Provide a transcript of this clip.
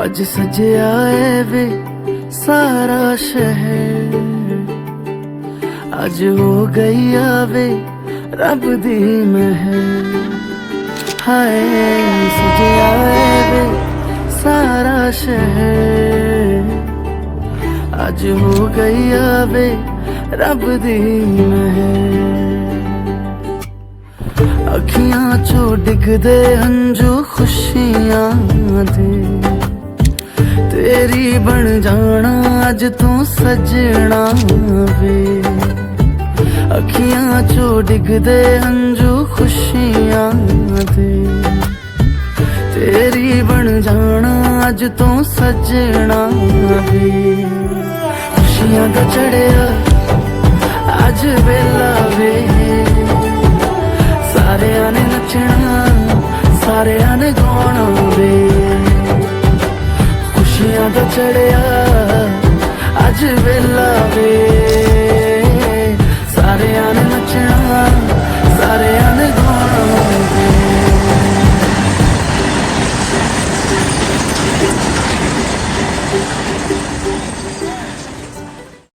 अज सजया है वे सारा शहर, अज हो गई आवे रब दी महर। हाय सजया है वे सारा शहर, अज हो गई आवे रब दी महर। अखियां चो डिगदे हंजू खुशियां दे, तेरी बन जाना अज तू सजना वे। अखियां चो डिगदे हंजू खुशियां दे, तेरी बन जाना अज तू सजना वे। खुशियां दा चढ़िया अज वेला वे, सारियां ने नचना सारियां ने गाना वे। खुशियां दा चढ़िया अज वेला वे,